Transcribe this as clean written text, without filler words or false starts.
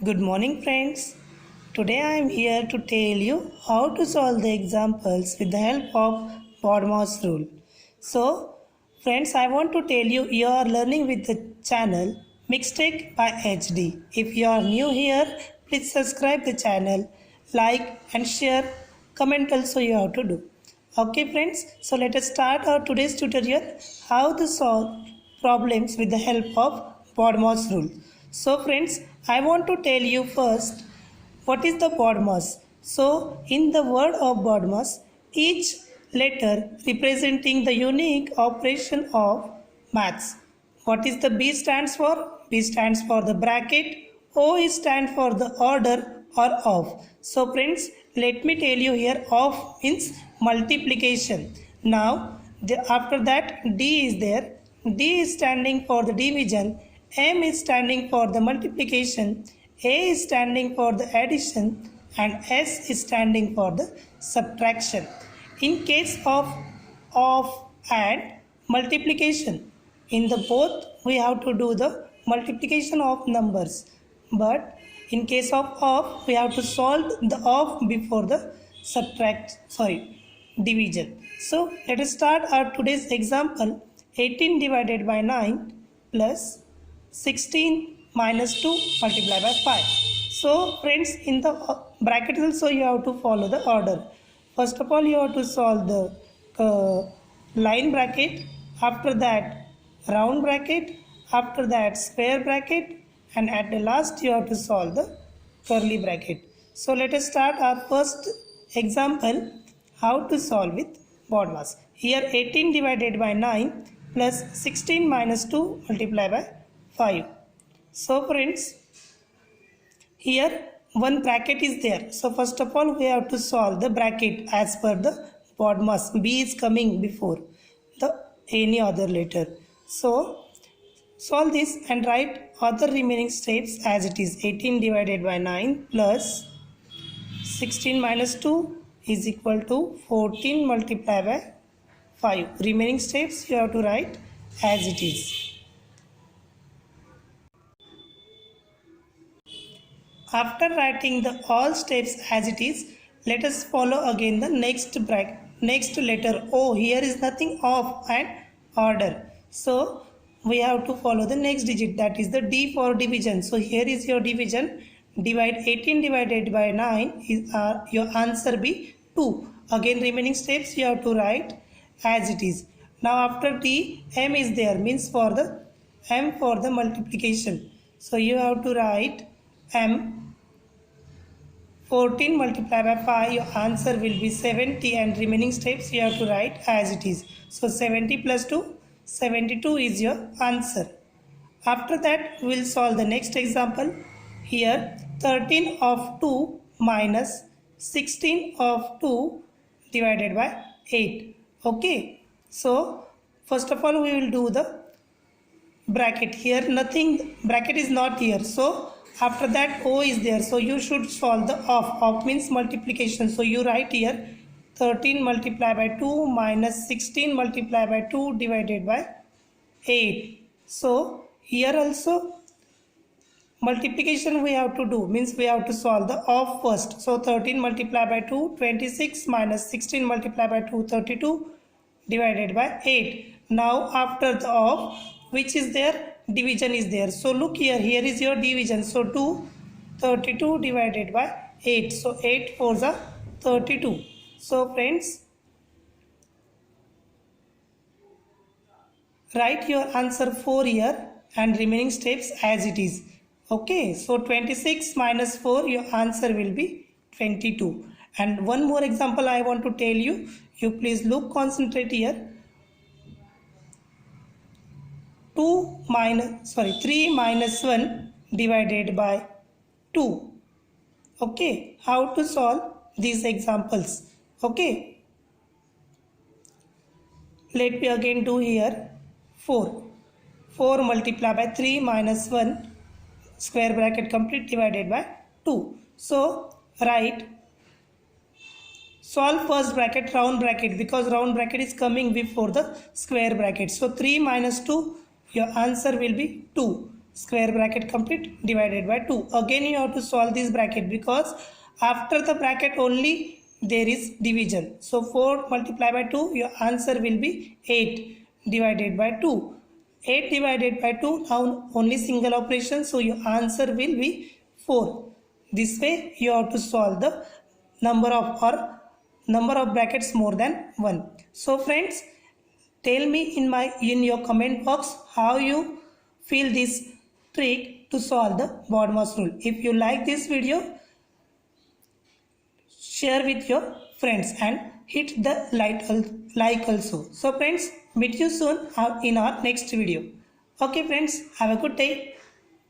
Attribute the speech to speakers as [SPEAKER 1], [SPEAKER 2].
[SPEAKER 1] Good morning, friends. Today I am here to tell you how to solve the examples with the help of BODMAS rule. So, friends, I want to tell you are learning with the channel Mixtake by HD. If you are new here, please subscribe the channel, like and share. Comment also you have to do. Okay, friends. So let us start our today's tutorial: how to solve problems with the help of BODMAS rule. So friends, I want to tell you first what is the BODMAS. So in the word of BODMAS, each letter representing the unique operation of maths. What is the B stands for? B stands for the bracket. O is stand for the order or of. So friends, let me tell you here of means multiplication. Now after that D is there. D is standing for the division. M is standing for the multiplication, A is standing for the addition, and S is standing for the subtraction. In case of and multiplication, in the both we have to do the multiplication of numbers, but in case of we have to solve the of before the division. So let us start our today's example. 18 divided by 9 plus 16 minus 2 multiplied by 5. So friends, in the bracket also you have to follow the order. First of all you have to solve the line bracket, after that round bracket, after that square bracket, and at the last you have to solve the curly bracket. So let us start our first example, how to solve with BODMAS. Here 18 divided by 9 plus 16 minus 2 multiplied by 5. So friends, here one bracket is there. So first of all we have to solve the bracket as per the BODMAS. B is coming before the any other letter. So solve this and write other remaining steps as it is. 18 divided by 9 plus 16 minus 2 is equal to 14 multiplied by 5. Remaining steps you have to write as it is. After writing the all steps as it is, let us follow again the next letter O. Here is nothing of and order. So we have to follow the next digit, that is the D for division. So here is your division. Divide 18 divided by 9 is your answer be 2. Again remaining steps you have to write as it is. Now after D, M is there, means for the M for the multiplication. So you have to write M. 14 multiplied by 5, your answer will be 70, and remaining steps you have to write as it is. So 70 plus 2, 72 is your answer. After that we will solve the next example. Here 13 of 2 minus 16 of 2 divided by 8. Okay, so first of all we will do the bracket. Here nothing, bracket is not here, so after that O is there, so you should solve the of means multiplication. So you write here 13 multiplied by 2 minus 16 multiplied by 2 divided by 8. So here also multiplication we have to do, means we have to solve the of first. So 13 multiplied by 2, 26 minus 16 multiplied by 2, 32 divided by 8. Now after the of, which is there, division is there. So look here, here is your division. So 32 divided by 8. So 8 4s are 32. So friends, write your answer 4 here and remaining steps as it is. Okay, so 26 minus 4, your answer will be 22. And one more example I want to tell you. You please look, concentrate here. 3 minus 1 divided by 2. Okay, how to solve these examples? Okay, let me again do here. 4 multiplied by 3 minus 1 square bracket complete divided by 2. So write, solve first bracket round bracket, because round bracket is coming before the square bracket. So 3 minus 2, your answer will be 2. square bracket complete divided by 2. Again you have to solve this bracket because after the bracket only there is division. So 4 multiplied by 2, your answer will be 8 divided by 2. 8 divided by 2, now only single operation, so your answer will be 4. This way you have to solve the number of brackets more than 1. So friends, tell me in your comment box how you feel this trick to solve the BODMAS rule. If you like this video, share with your friends and hit the like also. So friends, meet you soon in our next video. Okay friends, have a good day.